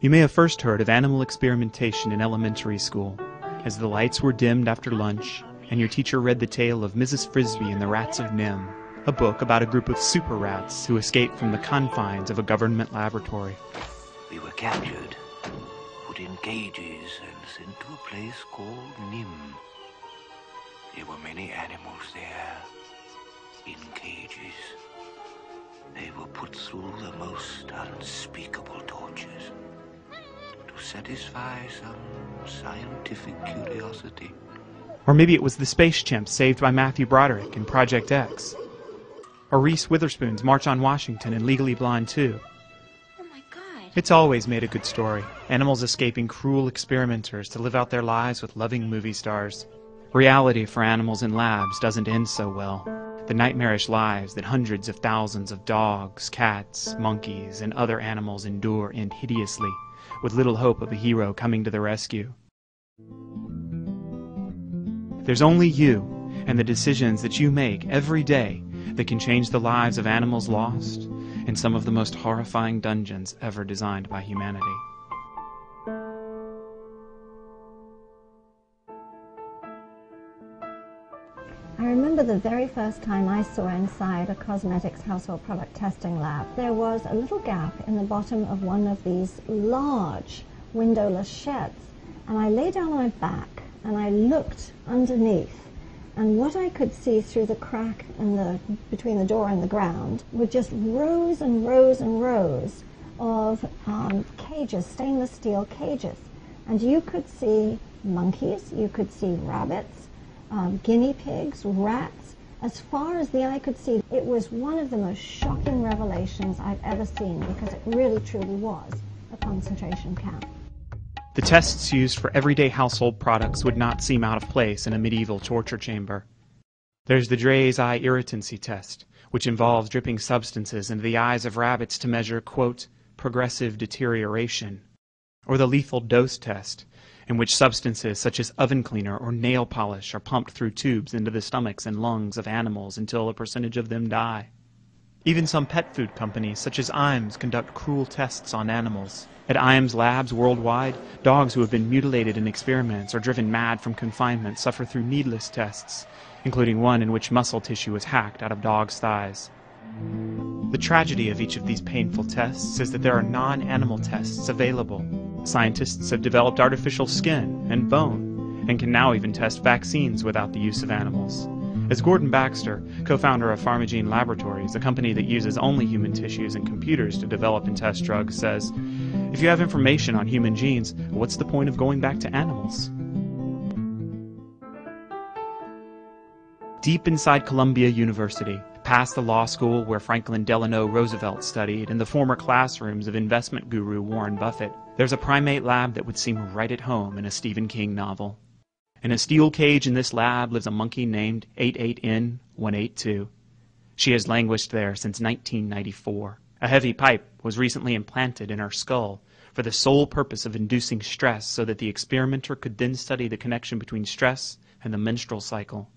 You may have first heard of animal experimentation in elementary school, as the lights were dimmed after lunch, and your teacher read the tale of Mrs. Frisbee and the Rats of Nim, a book about a group of super rats who escaped from the confines of a government laboratory. We were captured, put in cages, and sent to a place called Nim. There were many animals there, in cages. They were put through the most unspeakable tortures to satisfy some scientific curiosity. Or maybe it was the space chimp saved by Matthew Broderick in Project X. Or Reese Witherspoon's March on Washington in Legally Blonde 2. Oh my God. It's always made a good story. Animals escaping cruel experimenters to live out their lives with loving movie stars. Reality for animals in labs doesn't end so well. The nightmarish lives that hundreds of thousands of dogs, cats, monkeys, and other animals endure end hideously, with little hope of a hero coming to the rescue. There's only you and the decisions that you make every day that can change the lives of animals lost in some of the most horrifying dungeons ever designed by humanity. I remember the very first time I saw inside a cosmetics household product testing lab. There was a little gap in the bottom of one of these large windowless sheds, and I lay down on my back and I looked underneath, and what I could see through the crack in between the door and the ground were just rows and rows and rows of cages, stainless steel cages. And you could see monkeys, you could see rabbits, guinea pigs, rats, as far as the eye could see. It was one of the most shocking revelations I've ever seen, because it really truly was a concentration camp. The tests used for everyday household products would not seem out of place in a medieval torture chamber. There's the Drey's eye irritancy test, which involves dripping substances into the eyes of rabbits to measure, quote, progressive deterioration. Or the lethal dose test, in which substances such as oven cleaner or nail polish are pumped through tubes into the stomachs and lungs of animals until a percentage of them die. Even some pet food companies such as Iams conduct cruel tests on animals. At Iams labs worldwide, dogs who have been mutilated in experiments or driven mad from confinement suffer through needless tests, including one in which muscle tissue is hacked out of dogs' thighs. The tragedy of each of these painful tests is that there are non-animal tests available. Scientists have developed artificial skin and bone, and can now even test vaccines without the use of animals. As Gordon Baxter, co-founder of Pharmagene Laboratories, a company that uses only human tissues and computers to develop and test drugs, says, if you have information on human genes, what's the point of going back to animals? Deep inside Columbia University, past the law school where Franklin Delano Roosevelt studied and the former classrooms of investment guru Warren Buffett, there's a primate lab that would seem right at home in a Stephen King novel. In a steel cage in this lab lives a monkey named 88N182. She has languished there since 1994. A heavy pipe was recently implanted in her skull for the sole purpose of inducing stress so that the experimenter could then study the connection between stress and the menstrual cycle.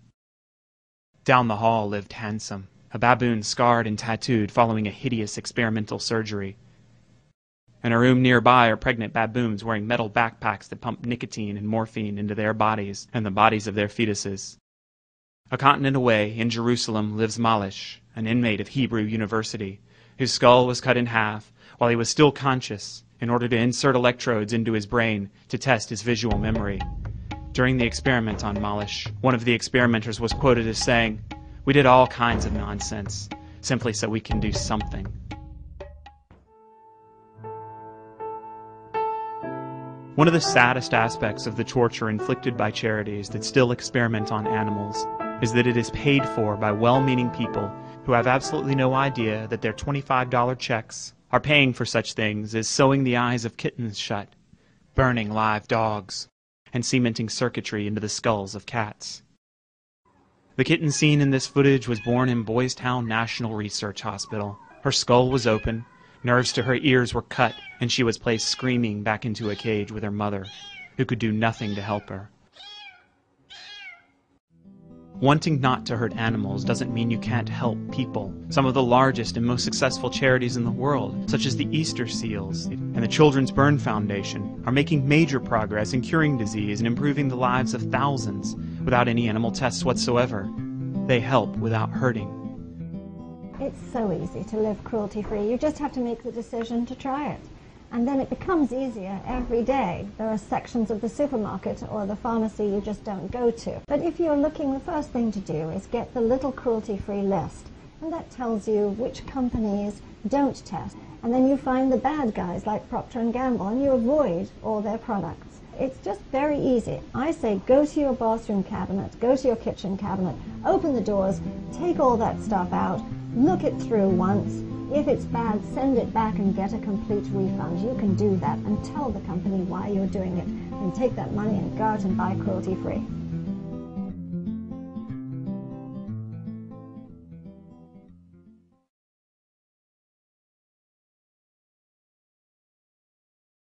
Down the hall lived Handsome, a baboon scarred and tattooed following a hideous experimental surgery. In a room nearby are pregnant baboons wearing metal backpacks that pump nicotine and morphine into their bodies and the bodies of their fetuses. A continent away, in Jerusalem, lives Malish, an inmate of Hebrew University, whose skull was cut in half while he was still conscious in order to insert electrodes into his brain to test his visual memory. During the experiment on Malish, one of the experimenters was quoted as saying, "We did all kinds of nonsense, simply so we can do something." One of the saddest aspects of the torture inflicted by charities that still experiment on animals is that it is paid for by well-meaning people who have absolutely no idea that their $25 checks are paying for such things as sewing the eyes of kittens shut, burning live dogs, and cementing circuitry into the skulls of cats. The kitten seen in this footage was born in Boys Town National Research Hospital. Her skull was open, nerves to her ears were cut, and she was placed screaming back into a cage with her mother, who could do nothing to help her. Wanting not to hurt animals doesn't mean you can't help people. Some of the largest and most successful charities in the world, such as the Easter Seals and the Children's Burn Foundation, are making major progress in curing disease and improving the lives of thousands without any animal tests whatsoever. They help without hurting. It's so easy to live cruelty-free. You just have to make the decision to try it. And then it becomes easier every day. There are sections of the supermarket or the pharmacy you just don't go to. But if you're looking, the first thing to do is get the little cruelty-free list. And that tells you which companies don't test. And then you find the bad guys like Procter & Gamble and you avoid all their products. It's just very easy. I say go to your bathroom cabinet, go to your kitchen cabinet, open the doors, take all that stuff out, look it through once. If it's bad, send it back and get a complete refund. You can do that and tell the company why you're doing it and take that money and go out and buy cruelty-free.